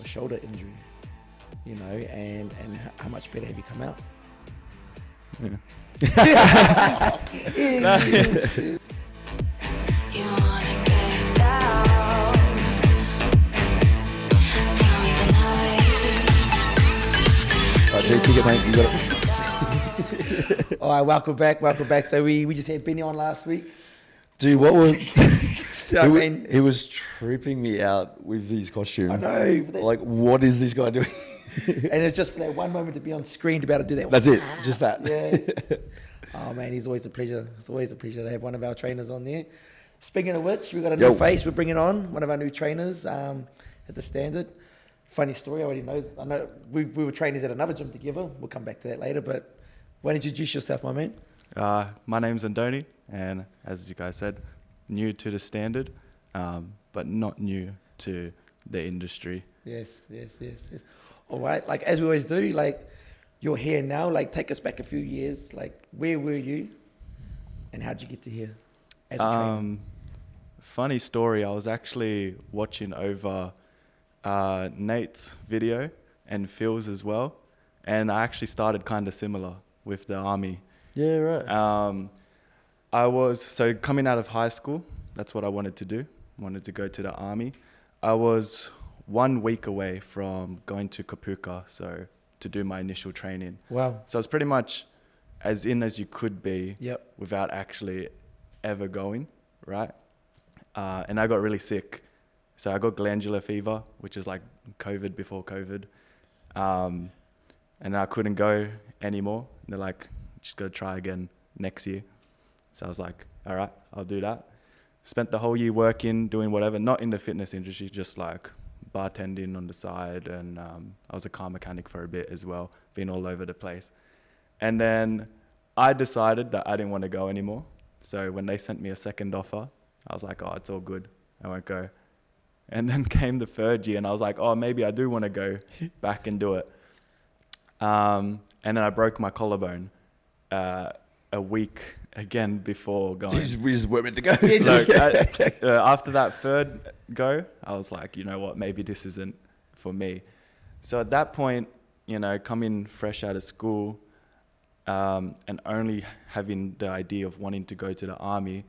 a shoulder injury, you know, and how much better have you come out? Yeah. You wanna get down tonight. Take it, mate. You got it. All right, welcome back. So we just had Benny on last week. Dude, what was... So, I mean, he was tripping me out with these costumes. I know. But Like, what is this guy doing? and it's just for that one moment to be on screen to be able to do that. That's it. Just that. Yeah. Oh man, he's always a pleasure. It's always a pleasure to have one of our trainers on there. Speaking of which, we've got a new face. We're bringing on one of our new trainers at the Standard. Funny story. I know we were trainers at another gym together. We'll come back to that later. But why don't you introduce yourself, my man? My name's Andoni, and as you guys said, new to the Standard, but not new to the industry. Yes. All right. Like as we always do, like you're here now. Like take us back a few years. Like where were you, and how did you get to here as a trainer? Funny story. I was actually watching over Nate's video and Phil's as well, and I actually started kind of similar with the army. Yeah, right. I was coming out of high school. That's what I wanted to do. Wanted to go to the army. I was 1 week away from going to Kapuka, so to do my initial training. Wow. So it's pretty much as in as you could be. Yep. Without actually ever going, right? And I got really sick. So I got glandular fever, which is like COVID before COVID. And I couldn't go anymore. And they're like, just got to try again next year. So I was like, all right, I'll do that. Spent the whole year working, doing whatever, not in the fitness industry, just like bartending on the side. And I was a car mechanic for a bit as well, being all over the place. And then I decided that I didn't want to go anymore. So when they sent me a second offer, I was like, oh, it's all good. I won't go. And then came the third year and I was like, oh, maybe I do want to go back and do it. And then I broke my collarbone a week again before going. We just weren't meant to go. After that third go, I was like, you know what, maybe this isn't for me. So at that point, you know, coming fresh out of school and only having the idea of wanting to go to the army,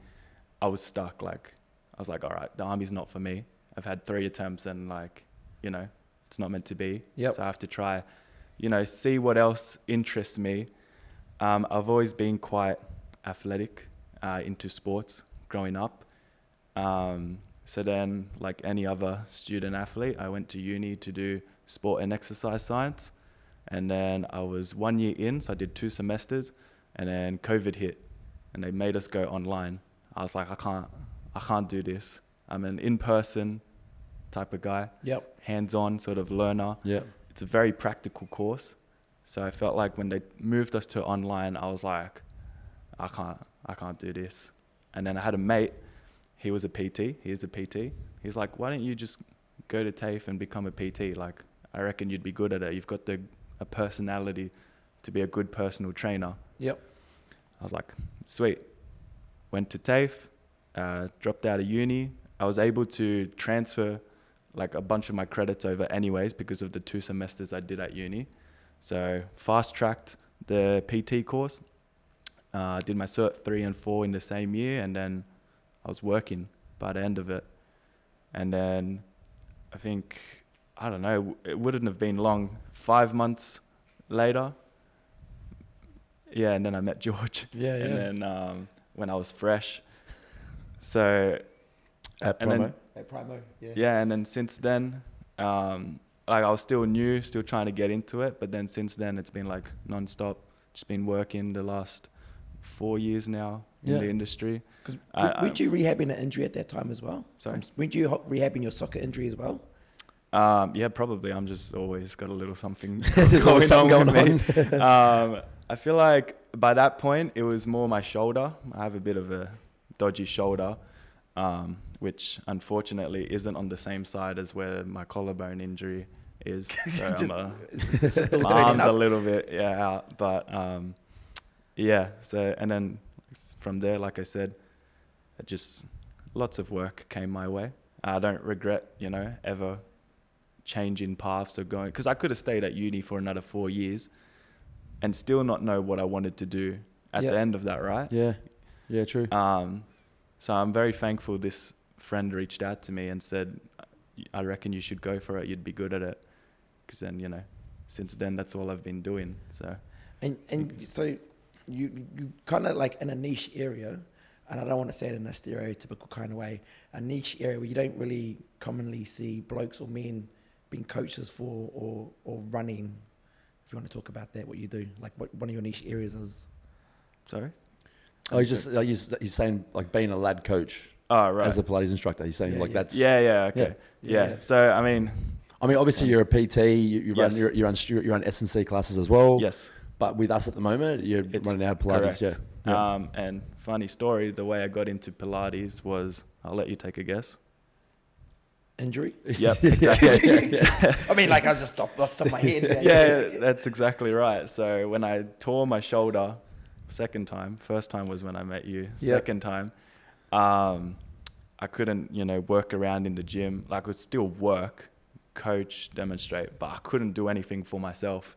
I was stuck. Like, I was like, all right, the army's not for me. I've had 3 attempts and like, you know, it's not meant to be. Yep. So I have to try, you know, see what else interests me. I've always been quite athletic, into sports growing up. So then, like any other student athlete, I went to uni to do sport and exercise science. And then I was 1 year in, so I did 2 semesters, and then COVID hit and they made us go online. I was like, I can't do this. I'm an in-person type of guy. Yep. hands-on sort of learner. Yeah. It's a very practical course. So I felt like when they moved us to online, I was like, I can't do this. And then I had a mate, he is a PT. He's like, why don't you just go to TAFE and become a PT? Like, I reckon you'd be good at it. You've got a personality to be a good personal trainer. Yep. I was like, sweet. Went to TAFE, dropped out of uni. I was able to transfer like a bunch of my credits over anyways because of the 2 semesters I did at uni. So fast-tracked the PT course. Did my Cert 3 and 4 in the same year, and then I was working by the end of it. And then I think, I don't know, it wouldn't have been long, 5 months later. Yeah, and then I met George. Yeah. And then when I was fresh. So At and promo? then, At Primo, yeah. yeah, and then since then, like I was still new, still trying to get into it. But then since then, it's been like non-stop. Just been working the last 4 years now in the industry. Weren't you rehabbing an injury at that time as well? Sorry? Weren't you rehabbing your soccer injury as well? Yeah, probably. I'm just always got a little something. There's always something going on. I feel like by that point, it was more my shoulder. I have a bit of a dodgy shoulder, which unfortunately isn't on the same side as where my collarbone injury is. So my arm's a little bit out. But yeah, so and then from there, like I said, just lots of work came my way. I don't regret, ever changing paths or going, because I could have stayed at uni for another 4 years and still not know what I wanted to do at the end of that, right? Yeah, true. So I'm very thankful this friend reached out to me and said, I reckon you should go for it. You'd be good at it. Because then, you know, since then, that's all I've been doing. So, and so you kind of like in a niche area, and I don't want to say it in a stereotypical kind of way, a niche area where you don't really commonly see blokes or men being coaches for or running. If you want to talk about that, what you do, like what one of your niche areas is. sorry? Oh, you're saying like being a lad coach Right. as a Pilates instructor. You're saying that's... Yeah, okay. Yeah. So, I mean, obviously you're a PT, you Yes. run S&C classes as well. yes. But with us at the moment, you're It's running our Pilates. correct. Yeah. And funny story, the way I got into Pilates was, I'll let you take a guess. Injury? Yep, exactly. I mean, like I was just off the top of my head. Yeah, that's exactly right. So when I tore my shoulder, second time, first time was when I met you. Yep. Second time, I couldn't, work around in the gym. Like I could still work, coach, demonstrate, but I couldn't do anything for myself.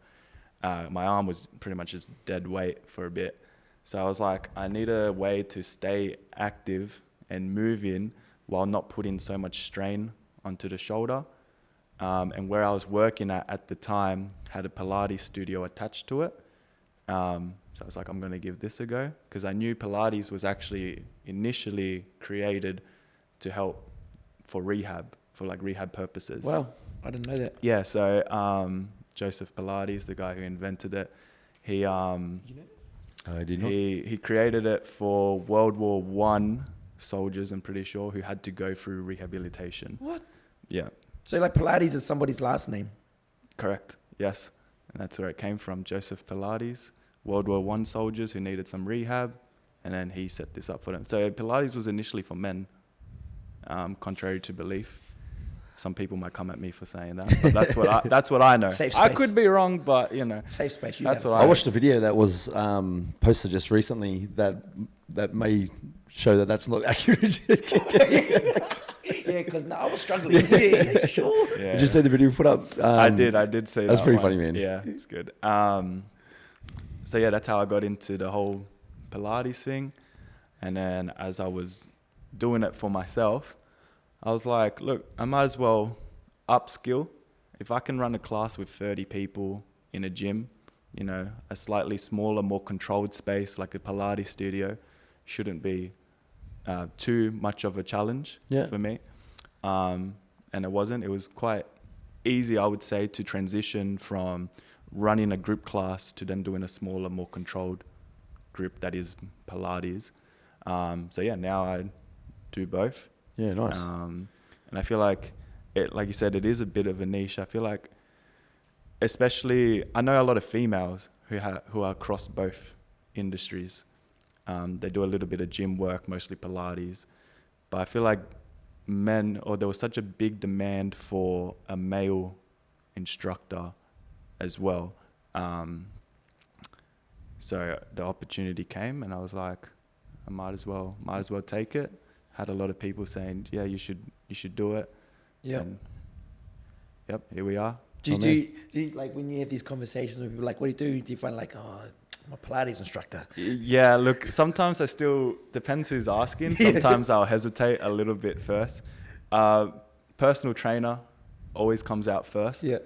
My arm was pretty much just dead weight for a bit. So I was like, I need a way to stay active and moving while not putting so much strain onto the shoulder. And where I was working at the time had a Pilates studio attached to it. So I was like, I'm going to give this a go, because I knew Pilates was actually initially created to help for rehab, for like rehab purposes. Wow, I didn't know that. Yeah, so Joseph Pilates, the guy who invented it, he I did not. he created it for World War I soldiers, I'm pretty sure, who had to go through rehabilitation. What? Yeah, So like Pilates is somebody's last name. correct. Yes, and that's where it came from. Joseph Pilates, World War I soldiers who needed some rehab, and then he set this up for them. So Pilates was initially for men, contrary to belief. Some people might come at me for saying that, but that's what I know. Safe I space. could be wrong, but Safe space. That's gotta what say. I watched a video that was posted just recently that may show that that's not accurate. Yeah, because I was struggling. Yeah, sure. Yeah. Did you see the video put up? I did see that. That's pretty one. funny, man. Yeah, it's good. So yeah, that's how I got into the whole Pilates thing. And then as I was doing it for myself, I was like, look, I might as well upskill. If I can run a class with 30 people in a gym, a slightly smaller, more controlled space like a Pilates studio shouldn't be too much of a challenge for me. And it wasn't. It was quite easy, I would say, to transition from running a group class to then doing a smaller, more controlled group that is Pilates. So yeah, now I do both. Yeah, nice. And I feel like like you said, it is a bit of a niche. I feel like, especially, I know a lot of females who are across both industries. They do a little bit of gym work, mostly Pilates, but I feel like there was such a big demand for a male instructor as well. So the opportunity came, and I was like, I might as well take it. Had a lot of people saying, yeah, you should do it. Yeah. And yep, here we are. Do you like when you have these conversations with people, like, what do? Do you find like, oh, I'm a Pilates instructor? Yeah, look, sometimes I still, depends who's asking. Sometimes I'll hesitate a little bit first. Personal trainer always comes out first. Yeah.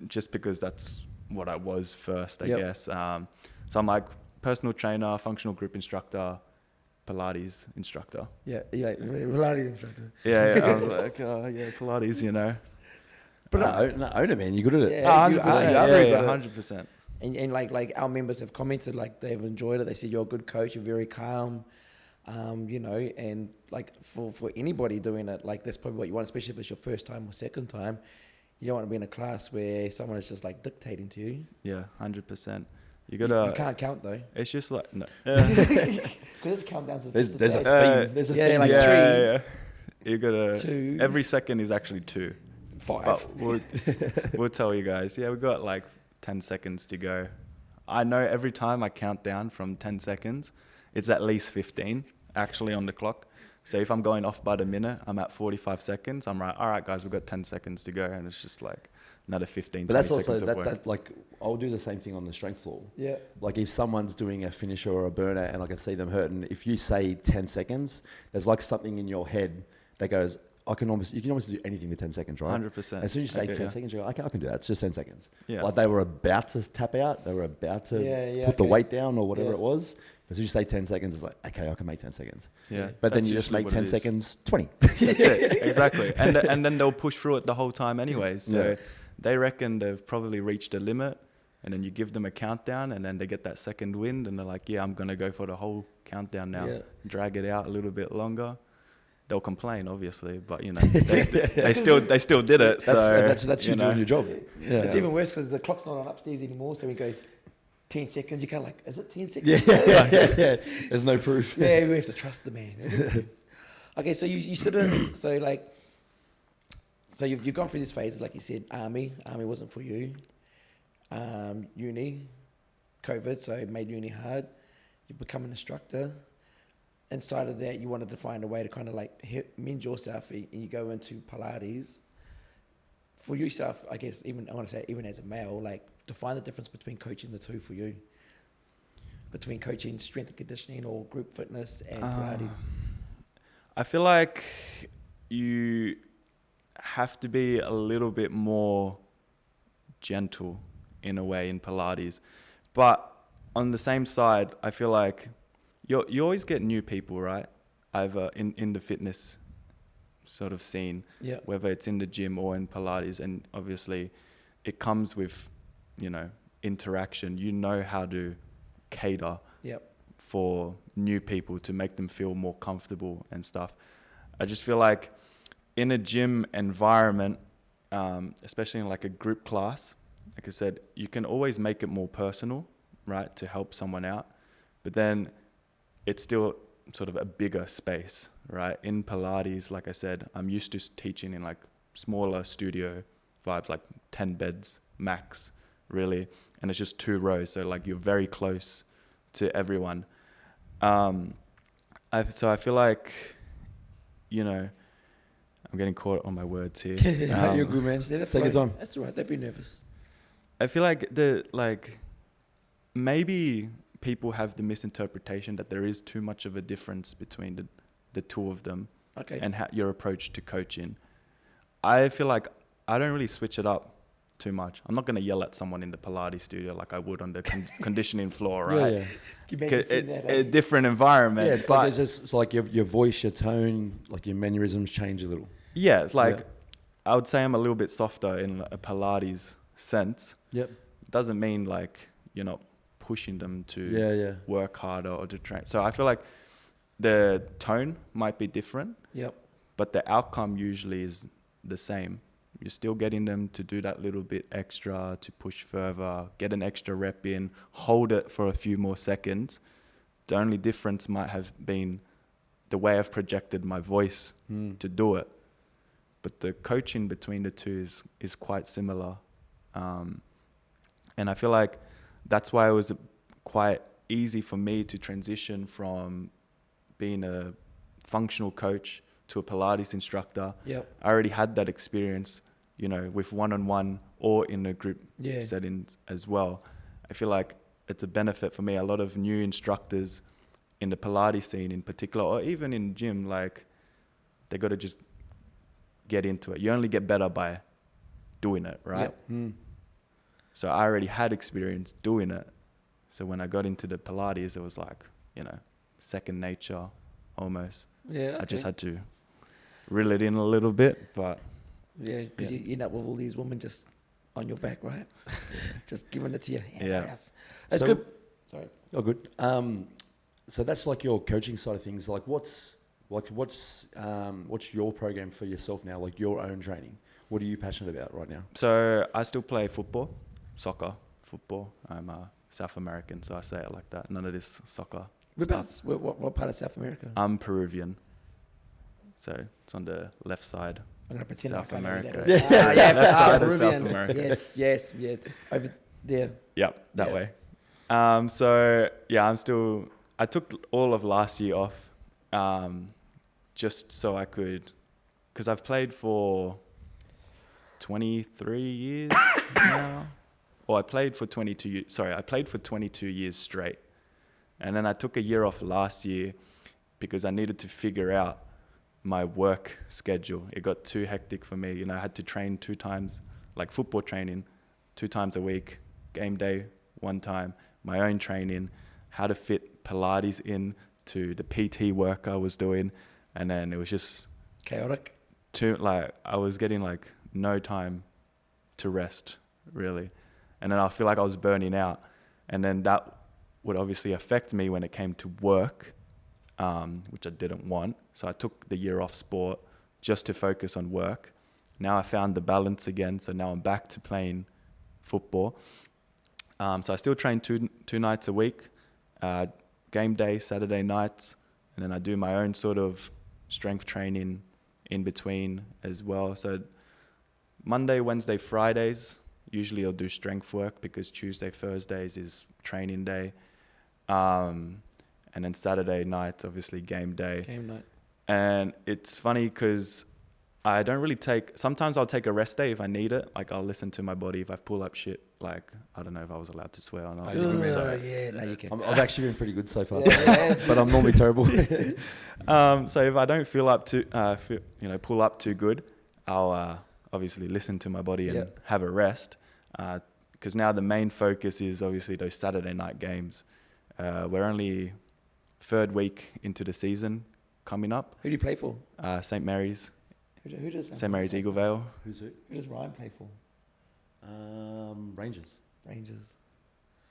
Just because that's what I was first, I guess. So I'm like, personal trainer, functional group instructor, Pilates instructor. Yeah, Pilates instructor. Yeah, I was like, Pilates, But no, own it, man. You're good at it. Yeah, 100%. you are very good at it. 100%. And like our members have commented, like they've enjoyed it. They said you're a good coach. You're very calm, and like for anybody doing it, like that's probably what you want, especially if it's your first time or second time. You don't want to be in a class where someone is just like dictating to you. Yeah, 100%. You gotta. You can't count though. It's just like no. Because it's countdowns. There's a theme. There's a theme. like Yeah. You gotta. 2. Every second is actually 2. 5. But we'll tell you guys. Yeah, we've got like 10 seconds to go. I know every time I count down from 10 seconds, it's at least 15 actually on the clock. So if I'm going off by the minute, I'm at 45 seconds. I'm like, all right, guys, we've got 10 seconds to go. And it's just like another 15, But that's 20 also seconds of work. that like I'll do the same thing on the strength floor. Yeah. Like if someone's doing a finisher or a burner and I can see them hurting, if you say 10 seconds, there's like something in your head that goes, you can almost do anything with 10 seconds, right? 100%. As soon as you say Okay, 10 yeah. seconds, you go, okay, I can do that. It's just 10 seconds. Yeah. Like they were about to tap out. They were about to put the okay. weight down or whatever Yeah. it was. As soon as you say 10 seconds, it's like, okay, I can make 10 seconds. Yeah. But then That's you just usually make what 10 it is. seconds, 20. That's it. Exactly. And then they'll push through it the whole time anyways. So Yeah. they reckon they've probably reached a limit, and then you give them a countdown, and then they get that second wind, and they're like, yeah, I'm going to go for the whole countdown now. Yeah. Drag it out a little bit longer. They'll complain, obviously, but you know, they still did it. That's you know. doing your job. Yeah. It's even worse because the clock's not on upstairs anymore. So he goes 10 seconds. You kind of like, is it 10 Yeah, seconds? yeah. There's no proof. Yeah, we have to trust the man. Okay, so you sit in, so you've gone through these phases, like you said, army wasn't for you, uni, COVID, so it made uni hard. You've become an instructor. Inside of that, you wanted to find a way to kind of like mend yourself, and you go into Pilates. For yourself, I guess, even as a male, like define the difference between coaching the two for you. Between coaching strength and conditioning or group fitness and Pilates. I feel like you have to be a little bit more gentle in a way in Pilates. But on the same side, I feel like you always get new people, right? Either in the fitness sort of scene, Yeah. whether it's in the gym or in Pilates. And obviously it comes with, you know, interaction. You know how to cater Yep. for new people to make them feel more comfortable and stuff. I just feel like in a gym environment, especially in like a group class, like I said, you can always make it more personal, right, to help someone out. But then it's still sort of a bigger space, right? In Pilates, like I said, I'm used to teaching in like smaller studio vibes, like 10 beds max, really. And it's just 2 rows. So like you're very close to everyone. So I feel like, you know, I'm getting caught on my words here. You're good, man. Take your time. That's all right. Don't be nervous. I feel like maybe people have the misinterpretation that there is too much of a difference between the two of them. Okay. And your approach to coaching. I feel like I don't really switch it up too much. I'm not going to yell at someone in the Pilates studio like I would on the conditioning floor, right? Yeah. You made it seem that, A different environment. Yeah, it's but like, it's like your voice, your tone, like your mannerisms change a little. yeah, it's like I would say I'm a little bit softer in a Pilates sense. Yep. Doesn't mean like you're not pushing them to Yeah. work harder or to train. So I feel like the tone might be different, Yep. but the outcome usually is the same. You're still getting them to do that little bit extra, to push further, get an extra rep in, hold it for a few more seconds. The only difference might have been the way I've projected my voice to do it. But the coaching between the two is quite similar. And I feel like that's why it was quite easy for me to transition from being a functional coach to a Pilates instructor. Yep. I already had that experience, you know, with one-on-one or in a group settings as well. I feel like it's a benefit for me. A lot of new instructors in the Pilates scene in particular, or even in gym, like they got to just get into it. You only get better by doing it, right? Yep. So I already had experience doing it. So when I got into the Pilates, it was like, you know, second nature almost. Yeah. Okay. I just had to reel it in a little bit, but Yeah, because you end up with all these women just on your back, right? Just giving it to you. Yeah. That's So- good. Sorry. Oh, good. So that's like your coaching side of things. Like what's your program for yourself now? Like your own training. What are you passionate about right now? so I still play football. I'm South American, so I say it like that. None of this soccer stuff. What part of South America? I'm Peruvian, so it's on the left side. I'm gonna pretend South I can't read America. that. Left side of South Peruvian. America. Yes, over there. Yep, that Yeah. way. So yeah, I took all of last year off, just so I could, because I've played for 23 years now. Or I played for 22 years straight. And then I took a year off last year because I needed to figure out my work schedule. It got too hectic for me. You know, I had to train 2 times, like football training, 2 times a week, game day 1 time, my own training, how to fit Pilates in to the PT work I was doing. And then it was just Chaotic. I was getting like no time to rest really. And then I feel like I was burning out. And then that would obviously affect me when it came to work, which I didn't want. So I took the year off sport just to focus on work. Now I found the balance again. So now I'm back to playing football. So I still train two nights a week, game day, Saturday nights. And then I do my own sort of strength training in between as well. So Monday, Wednesday, Fridays, usually I'll do strength work because Tuesday, Thursdays is training day. And then Saturday nights, obviously game day. Game night. And it's funny because I don't really sometimes I'll take a rest day if I need it. Like I'll listen to my body if I pull up shit. Like, I don't know if I was allowed to swear or not. Yeah, no, you can. I've actually been pretty good so far, but I'm normally terrible. So if I don't pull up too good, I'll obviously listen to my body and have a rest. Because now the main focus is obviously those Saturday night games. We're only 3rd week into the season coming up. Who do you play for? St. Mary's. Who does St. Mary's Eagle Vale. Who's who? Who does Ryan play for? Rangers. Rangers.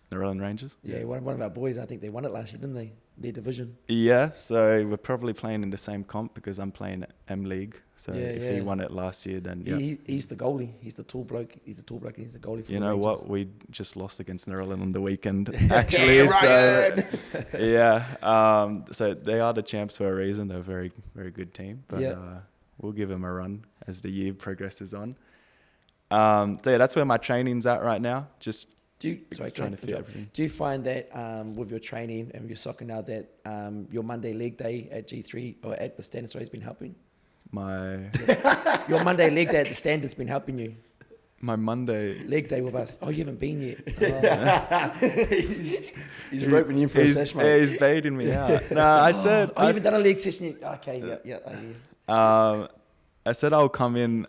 The Roland Rangers. Yeah, one of our boys, I think they won it last year, didn't they? Their division. Yeah, so we're probably playing in the same comp because I'm playing M League. So if he won it last year, then He's the goalie. He's the tall bloke. He's the tall bloke and he's the goalie for you the know Rangers. what? We just lost against Nerlin on the weekend, actually. So so they are the champs for a reason. They're a very, very good team. But we'll give them a run as the year progresses on. So that's where my training's at right now. Just trying to fit everything. Do you find that with your training and your soccer now that your Monday leg day at G3 or at the Standard has been helping? Your Monday leg day at the Standard's been helping you? My Monday leg day with us. Oh, you haven't been yet. He's roping you in for a session, mate. Yeah, he's baiting me out. No, I said... you haven't done a leg session yet? Okay, yeah. I said I'll come in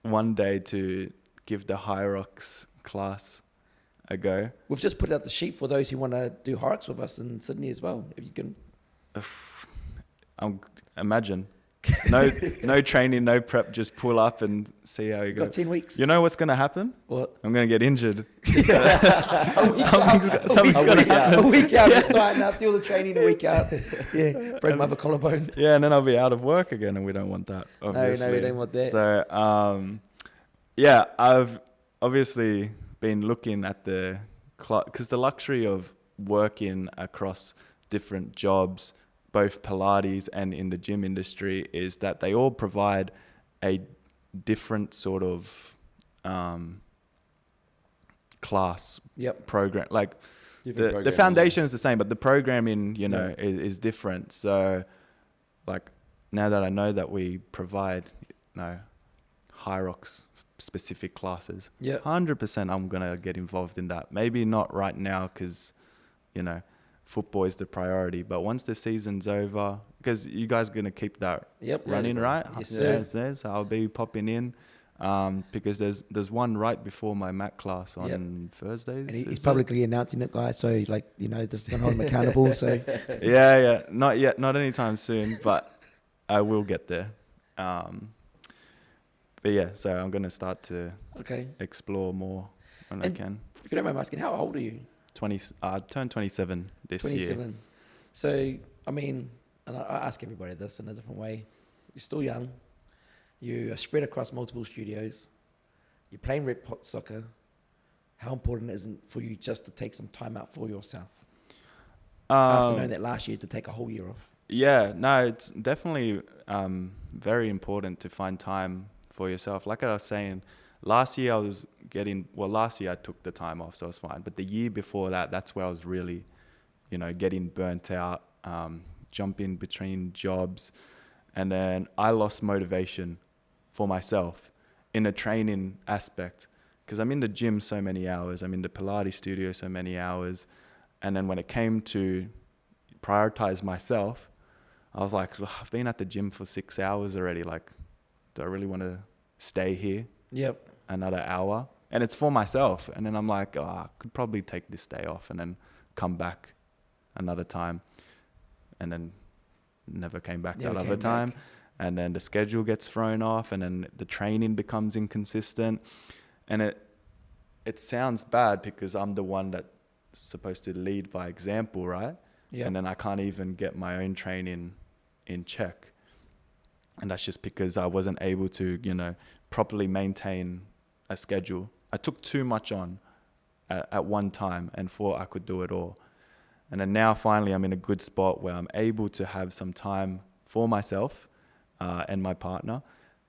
one day to give the High Rocks class a go. We've just put out the sheet for those who want to do High Rocks with us in Sydney as well. If you can... Imagine. No training, no prep, just pull up and see how you go. Got 10 weeks. You know what's going to happen? What? I'm going to get injured. Something's going to happen. A week out, just starting up, do all the training a week out. Yeah, break my other collarbone. Yeah, and then I'll be out of work again, and we don't want that, obviously. No, we don't want that. So, I've obviously been looking at because the luxury of working across different jobs, both Pilates and in the gym industry, is that they all provide a different sort of class program. Like the foundation is the same, but the programming, is different. So, like now that I know that we provide, High Rocks specific classes, 100% I'm gonna get involved in that. Maybe not right now because, football is the priority, but once the season's over, because you guys are going to keep that running, right? Yes, sir. So I'll be popping in because there's one right before my mat class on Thursdays. And he's publicly announcing it, guys, so this is going to hold him accountable. So not yet, not anytime soon, but I will get there. So I'm going to start to explore more when I can. If you don't mind asking, how old are you? I turned 27 this year. 27. So, and I ask everybody this in a different way. You're still young. You are spread across multiple studios. You're playing red pot soccer. How important is it for you just to take some time out for yourself? After knowing that last year to take a whole year off. Yeah, no, it's definitely very important to find time for yourself. Like I was saying, last year I took the time off, so it was fine. But the year before that, that's where I was really, getting burnt out, jumping between jobs. And then I lost motivation for myself in a training aspect, because I'm in the gym so many hours, I'm in the Pilates studio so many hours. And then when it came to prioritize myself, I was like, I've been at the gym for 6 hours already. Like, do I really want to stay here Yep. another hour? And it's for myself. And then I'm like, I could probably take this day off and then come back another time. And then never came back that other time. And then the schedule gets thrown off, and then the training becomes inconsistent. And it sounds bad because I'm the one that's supposed to lead by example, right? Yep. And then I can't even get my own training in check. And that's just because I wasn't able to, properly maintain a schedule. I took too much on at one time and thought I could do it all. And then now finally I'm in a good spot where I'm able to have some time for myself and my partner.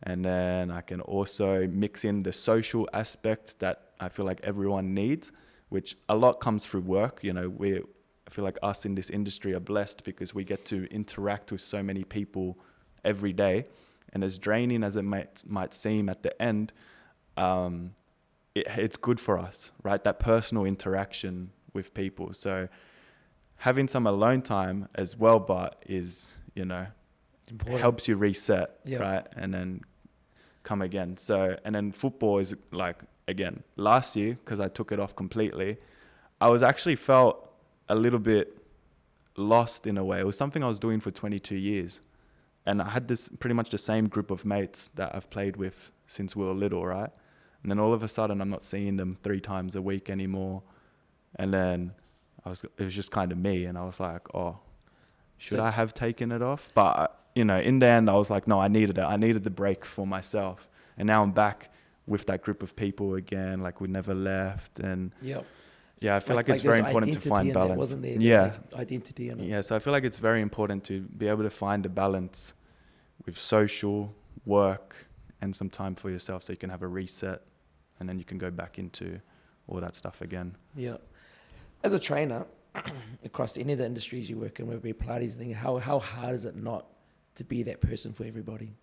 And then I can also mix in the social aspect that I feel like everyone needs, which a lot comes through work. I feel like us in this industry are blessed because we get to interact with so many people every day. And as draining as it might seem at the end, it's good for us, right? That personal interaction with people. So having some alone time as well, but is, helps you reset, right? And then come again. So, and then football is like, again, last year, because I took it off completely, I was actually felt a little bit lost in a way. It was something I was doing for 22 years. And I had this pretty much the same group of mates that I've played with since we were little, right? And then all of a sudden I'm not seeing them 3 times a week anymore. And then it was just kind of me. And I was like, should I have taken it off? But, in the end, I was like, no, I needed it. I needed the break for myself. And now I'm back with that group of people again, like we never left. And I feel like it's very important to find balance. Wasn't there? Identity in it. Yeah, so I feel like it's very important to be able to find a balance with social, work, and some time for yourself so you can have a reset and then you can go back into all that stuff again. Yeah. As a trainer, across any of the industries you work in, whether it be Pilates, how hard is it not to be that person for everybody?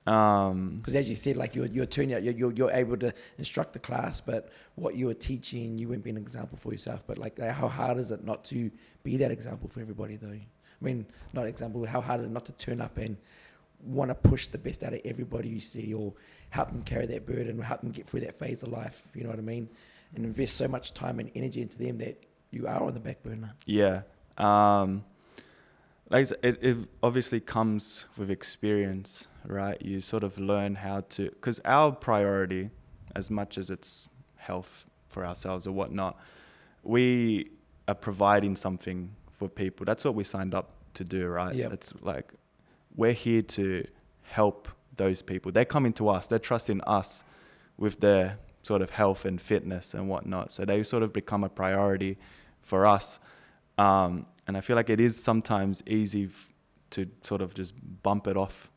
Because as you said, like you're turning out, you're able to instruct the class, but what you were teaching, you wouldn't be an example for yourself. But like how hard is it not to be that example for everybody, though? I mean, not example. How hard is it not to turn up and want to push the best out of everybody you see, or help them carry that burden, or help them get through that phase of life? You know what I mean? And invest so much time and energy into them that you are on the back burner. Yeah. Like it obviously comes with experience, right? You sort of learn how to, because our priority, as much as it's health for ourselves or whatnot, we are providing something for people. That's what we signed up to do, right? Yeah. It's like, we're here to help those people. They're coming to us, they're trusting us with their sort of health and fitness and whatnot. So they sort of become a priority for us. And I feel like it is sometimes easy to sort of just bump it off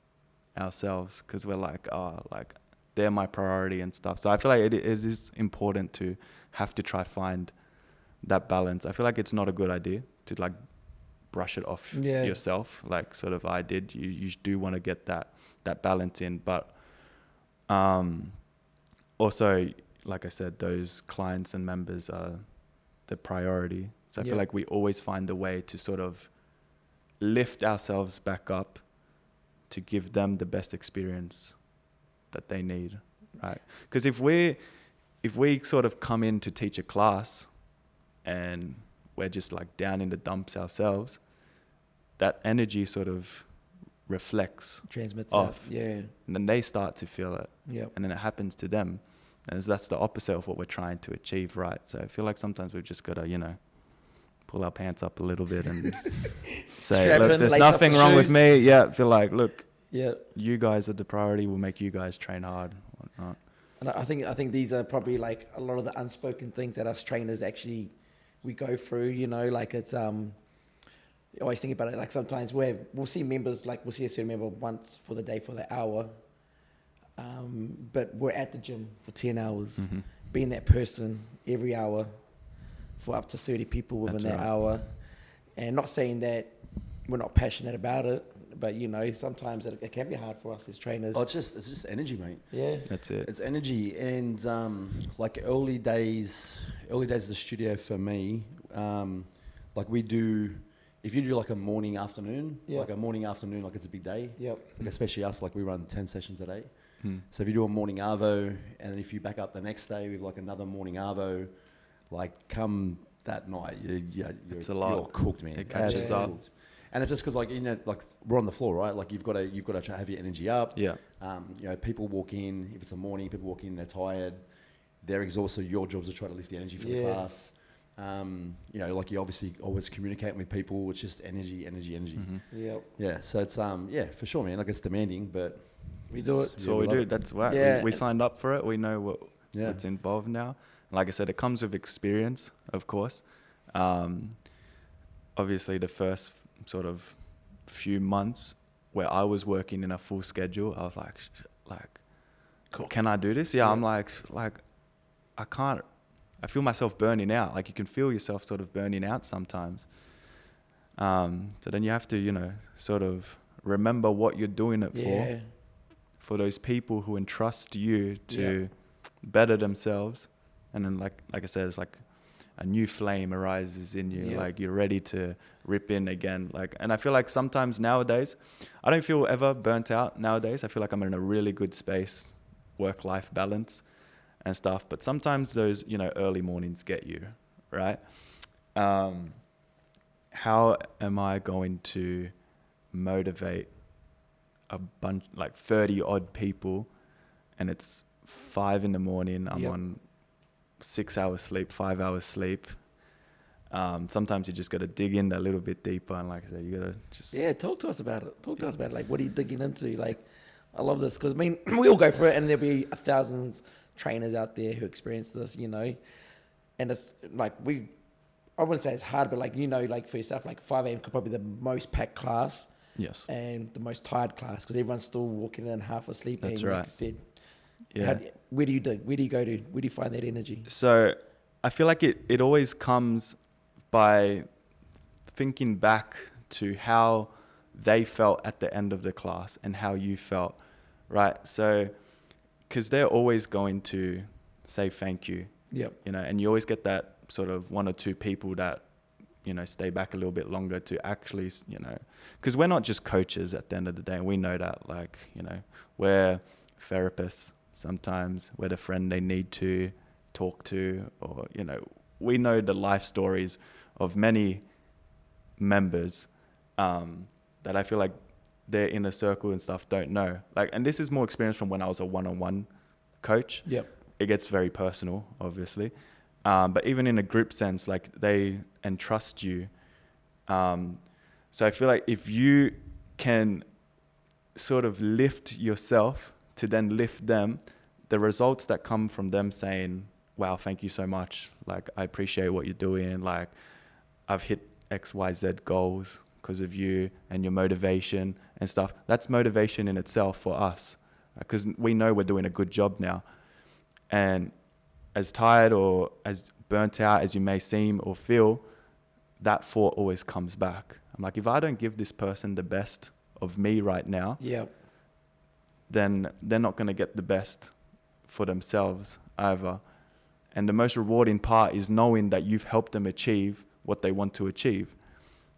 ourselves because we're like, like they're my priority and stuff. So I feel like it is important to have to try find that balance. I feel like it's not a good idea to like brush it off yourself, like sort of I did. You do want to get that balance in, but also, like I said, those clients and members are the priority. So I feel like we always find a way to sort of lift ourselves back up to give them the best experience that they need, right? Because if we sort of come in to teach a class and we're just like down in the dumps ourselves, that energy sort of reflects, transmits off. And then they start to feel it. And then it happens to them. And that's the opposite of what we're trying to achieve, right? So I feel like sometimes we've just got to, pull our pants up a little bit and say, look, there's nothing wrong with me. Yeah, feel like, look, you guys are the priority. We'll make you guys train hard, whatnot. And I think these are probably like a lot of the unspoken things that us trainers actually we go through. Like it's I always think about it. Like sometimes we'll see members, like we'll see a certain member once for the day for the hour, but we're at the gym for 10 hours, being that person every hour for up to 30 people within that hour. And not saying that we're not passionate about it, but you know, sometimes it can be hard for us as trainers. Oh, it's just energy, mate. Yeah, That's it. It's energy, and like early days of the studio for me, like we do. If you do like a morning afternoon, Yep. like it's a big day. yep, Like especially us, like we run 10 sessions a day. Hmm. So if you do a morning arvo, and then if you back up the next day with like another morning arvo, like come that night, It's a lot. you're cooked, man. It catches Absolutely up. cooked. And it's just because, like, you know, like we're on the floor, right? Like you've got to have your energy up. Yeah. You know, people walk in. If it's a morning, people walk in. They're tired. They're exhausted. Your job is to try to lift the energy for the Yeah. class. You know, like you obviously always communicate with people. It's just energy. Mm-hmm. yep. Yeah. So it's yeah, for sure, man. Like it's demanding, but We do it. That's what we love do. it. That's why Yeah. we signed up for it. We know Yeah. what's involved now. Like I said, it comes with experience, of course. Obviously, the first sort of few months where I was working in a full schedule, I was like, Cool. can I do this? Yeah, Yeah. I'm like, I can't. I feel myself burning out. Like you can feel yourself sort of burning out sometimes. So then you have to, you know, sort of remember what you're doing it Yeah, for those people who entrust you to better themselves. And then like I said, it's like a new flame arises in you. Yeah. Like you're ready to rip in again. Like, and I feel like sometimes nowadays, I don't feel ever burnt out nowadays. I feel like I'm in a really good space, work-life balance and stuff. But sometimes those, you know, early mornings get you, right? How am I going to motivate a bunch, like 30 odd people, and it's 5 a.m. I'm Yep. on 6 hours sleep, 5 hours sleep. Sometimes you just got to dig in a little bit deeper, and like I said, you got to just yeah. Talk to us about it. Talk to us about it. Like, what are you digging into? Like, I love this because I mean, we all go through it, and there'll be thousands trainers out there who experience this, you know. And it's like I wouldn't say it's hard, but like, you know, like for yourself, like 5 a.m. could probably be the most packed class yes, and the most tired class because everyone's still walking in half asleep. That's and right. Like you said, yeah. where do you dig? Where do you go to? Where do you find that energy? So I feel like it always comes by thinking back to how they felt at the end of the class and how you felt, right? So, because they're always going to say thank you, Yep. you know, and you always get that sort of 1 or 2 people that, you know, stay back a little bit longer to actually, you know, because we're not just coaches at the end of the day, and we know that, like, you know, we're therapists sometimes, we're the friend they need to talk to, or, you know, we know the life stories of many members that I feel like their inner circle and stuff don't know. Like, and this is more experience from when I was a one-on-one coach. Yep. It gets very personal, obviously. But even in a group sense, like they entrust you. So I feel like if you can sort of lift yourself to then lift them, the results that come from them saying, wow, thank you so much. Like, I appreciate what you're doing. Like, I've hit X, Y, Z goals because of you and your motivation and stuff. That's motivation in itself for us because we know we're doing a good job now. And as tired or as burnt out as you may seem or feel, that thought always comes back. I'm like, if I don't give this person the best of me right now, Yep. then they're not going to get the best for themselves either. And the most rewarding part is knowing that you've helped them achieve what they want to achieve.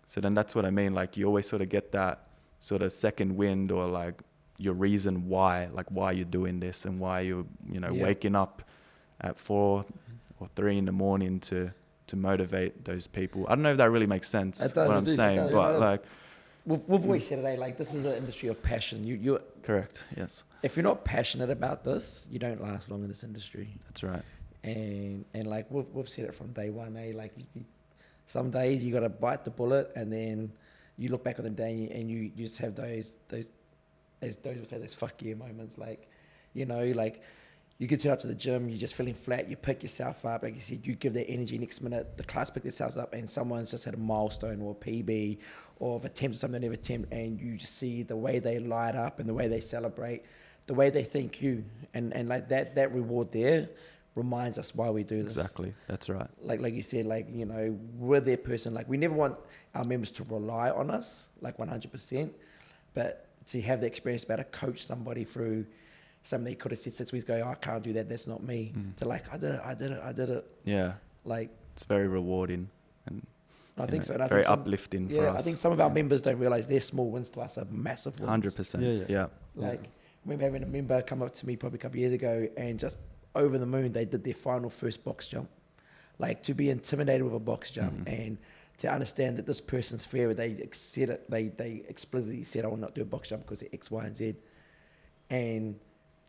So then that's what I mean. Like, you always sort of get that sort of second wind, or like your reason why, like why you're doing this and why you're, you know, Yeah. waking up at 4 or 3 in the morning to motivate those people. I don't know if that really makes sense, It does, what I'm it does, saying, it does, but it does. like, We've always said it, like, this is an industry of passion. You correct. Yes, if you're not passionate about this, you don't last long in this industry. that's right. And like we've said it from day one, like some days you got to bite the bullet, and then you look back on the day and you just have those would say those fuck yeah moments, like, you know, like you can turn up to the gym, you're just feeling flat, you pick yourself up, like you said, you give that energy. Next minute the class pick themselves up and someone's just had a milestone or a PB or have attempted something they never attempt, and you just see the way they light up and the way they celebrate, the way they thank you, and like that reward there reminds us why we do this. Exactly, that's right. Like you said, like, you know, we're their person. Like, we never want our members to rely on us, like 100%. but to have the experience about to coach somebody through something they could have said 6 weeks ago, oh, I can't do that, that's not me, to like, I did it. Yeah. Like, It's very rewarding and I think so. And I very think some, uplifting for yeah, us. I think some of our members don't realize their small wins to us are massive wins. 100%. Yeah. Like, I remember having a member come up to me probably a couple of years ago and just over the moon, they did their final first box jump. Like, to be intimidated with a box jump and to understand that this person's fair, they said it, they explicitly said, I will not do a box jump because of X, Y, and Z. And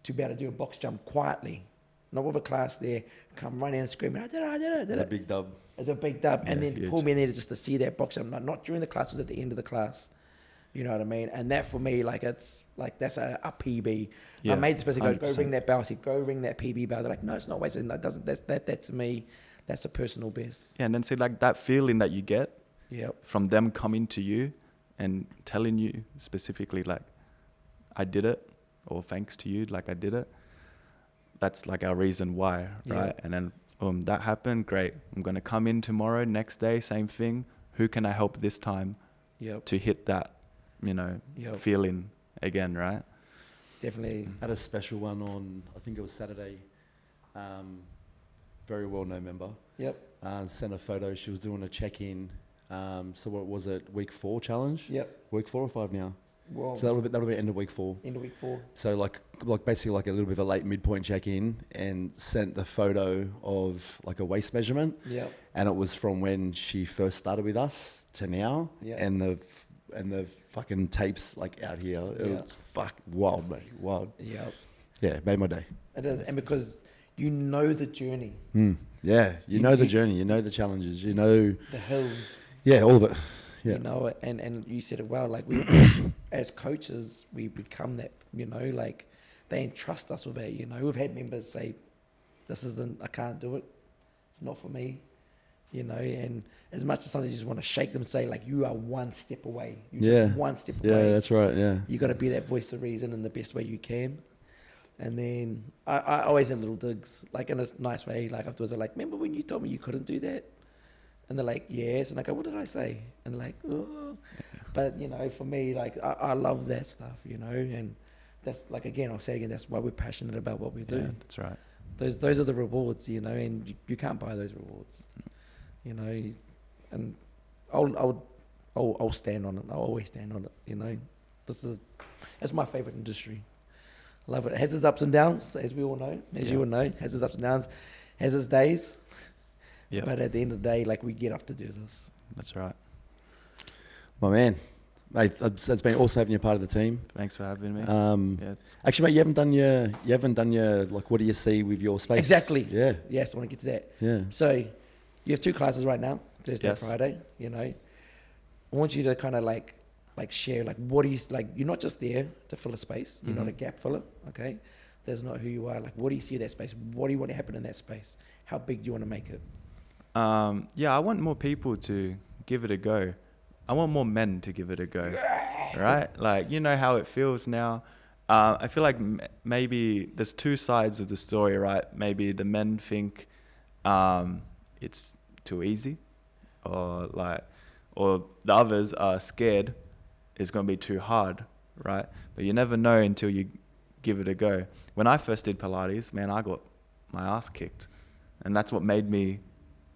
to be able to do a box jump quietly, not with a class there, come running and screaming, I did it. It's a big dub. It's a big dub. And Yeah, then huge. pull me in there just to see that box jump. Not during the class, it was at the end of the class. You know what I mean? And that for me, like, it's like, that's a PB. Yeah, I made this person go 100%. ring that bell. I said, go ring that PB bell. They're like, no, it's not wasted. That doesn't, that to me, that's a personal best. Yeah, and then see like that feeling that you get Yep. from them coming to you and telling you specifically like, I did it, or thanks to you, like I did it. That's like our reason why, right? Yeah. And then that happened, great. I'm going to come in tomorrow, next day, same thing. Who can I help this time Yep. to hit that, Yep. feeling again, right? Definitely. Had a special one on, I think it was Saturday. Very well-known member. Yep. Sent a photo. She was doing a check-in. So what was it? Week 4 challenge? Yep. Week 4 or 5 now? Well, So that'll be end of week 4. end of week 4. So like basically like a little bit of a late midpoint check-in, and sent the photo of like a waist measurement, Yep. and it was from when she first started with us to now, Yeah. and the fucking tapes like out here. It Yeah. was fuck wild, mate. Wild. Yep. Yeah, made my day. It is. And because you know the journey, Yeah, you know the journey, you know the challenges, you know, the hills, yeah, all of it. Yeah. you know it. And you said it well, like we, as coaches, we become that, like they entrust us with it, We've had members say, I can't do it. It's not for me, and as much as sometimes you just want to shake them and say, like, you are one step away. You're just one step away. Yeah, that's right. Yeah. You got to be that voice of reason in the best way you can. And then I always have little digs, like in a nice way. Like afterwards, they're like, remember when you told me you couldn't do that? And they're like, yes. And I go, what did I say? And they're like, oh. But, for me, like, I love that stuff, and that's, like, again, I'll say again, that's why we're passionate about what we do. Yeah, that's right. Those are the rewards, and you can't buy those rewards, and I'll stand on it. I'll always stand on it, It's my favorite industry. Love it. It has its ups and downs, as we all know, you all know, has its ups and downs, has its days. Yeah, But at the end of the day, like, we get up to do this. that's right. My man, mate, it's been awesome having you part of the team. Thanks for having me. It's Actually, mate, you haven't done your like, what do you see with your space? Exactly. Yeah. Yes, I want to get to that. Yeah. So you have 2 classes right now, Thursday and Yes. Friday, I want you to kind of like share, like, what do you, like, you're not just there to fill a space. You're not a gap filler, okay? That's not who you are. Like, what do you see in that space? What do you want to happen in that space? How big do you want to make it? I want more people to give it a go. I want more men to give it a go, right? Like, how it feels now. I feel like maybe there's 2 sides of the story, right? Maybe the men think it's too easy, or the others are scared it's going to be too hard, right? But you never know until you give it a go. When I first did Pilates, man, I got my ass kicked, and that's what made me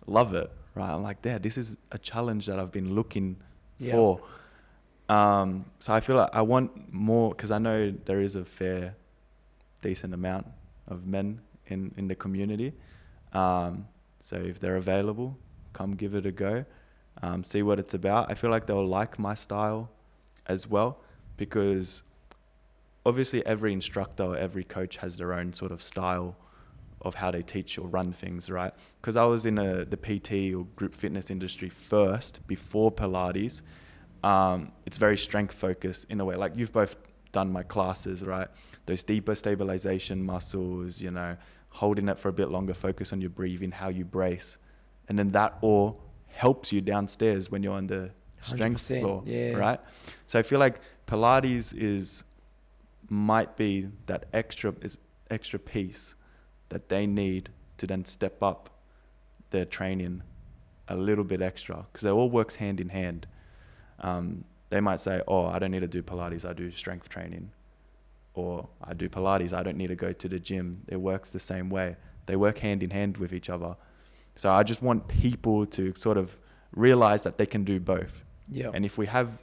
love it, right? I'm like, Dad, this is a challenge that I've been looking for. So I feel like I want more, because I know there is a decent amount of men in the community. So if they're available, come give it a go, see what it's about. I feel like they'll like my style as well, because obviously every instructor or every coach has their own sort of style of how they teach or run things, right? Because I was in the PT or group fitness industry first, before Pilates. It's very strength focused in a way. Like, you've both done my classes, right? Those deeper stabilization muscles, holding it for a bit longer, focus on your breathing, how you brace. And then that all helps you downstairs when you're on the strength 100%, floor, yeah. right? So I feel like Pilates might be that extra piece that they need to then step up their training a little bit extra, because it all works hand in hand. They might say, oh, I don't need to do Pilates, I do strength training. Or I do Pilates, I don't need to go to the gym. It works the same way. They work hand in hand with each other. So I just want people to sort of realize that they can do both. Yeah. And if we have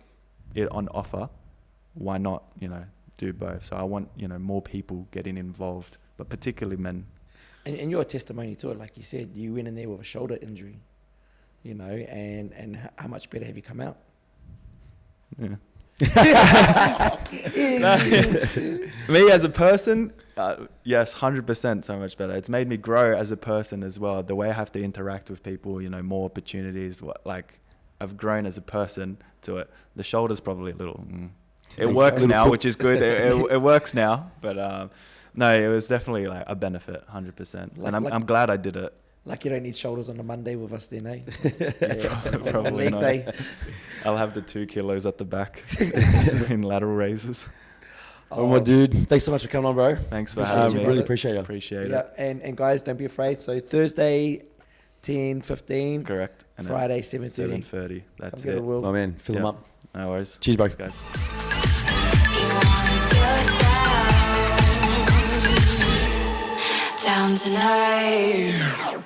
it on offer, why not, do both? So I want, more people getting involved, but particularly men. And you're a testimony to it. Like you said, you went in there with a shoulder injury, and how much better have you come out? Yeah. Me as a person, yes, 100% so much better. It's made me grow as a person as well. The way I have to interact with people, more opportunities. I've grown as a person to it. The shoulder's probably a little. It works now, which is good. It works now, but no, it was definitely like a benefit, 100%. And I'm glad I did it. Like you don't need shoulders on a Monday with us then, eh? Probably Leg not. day. I'll have the 2 kilos at the back in lateral raises. Oh, my dude. Thanks so much for coming on, bro. Thanks for Appreciate having you, me. Really appreciate you. Appreciate Yeah, it. and guys, don't be afraid. So Thursday, 10:15. Correct. And Friday, 7:30. 7:30. That's Come get a it. Will. My man, fill them Yeah. up. No worries. Cheers, bro. Thanks, guys. Down tonight.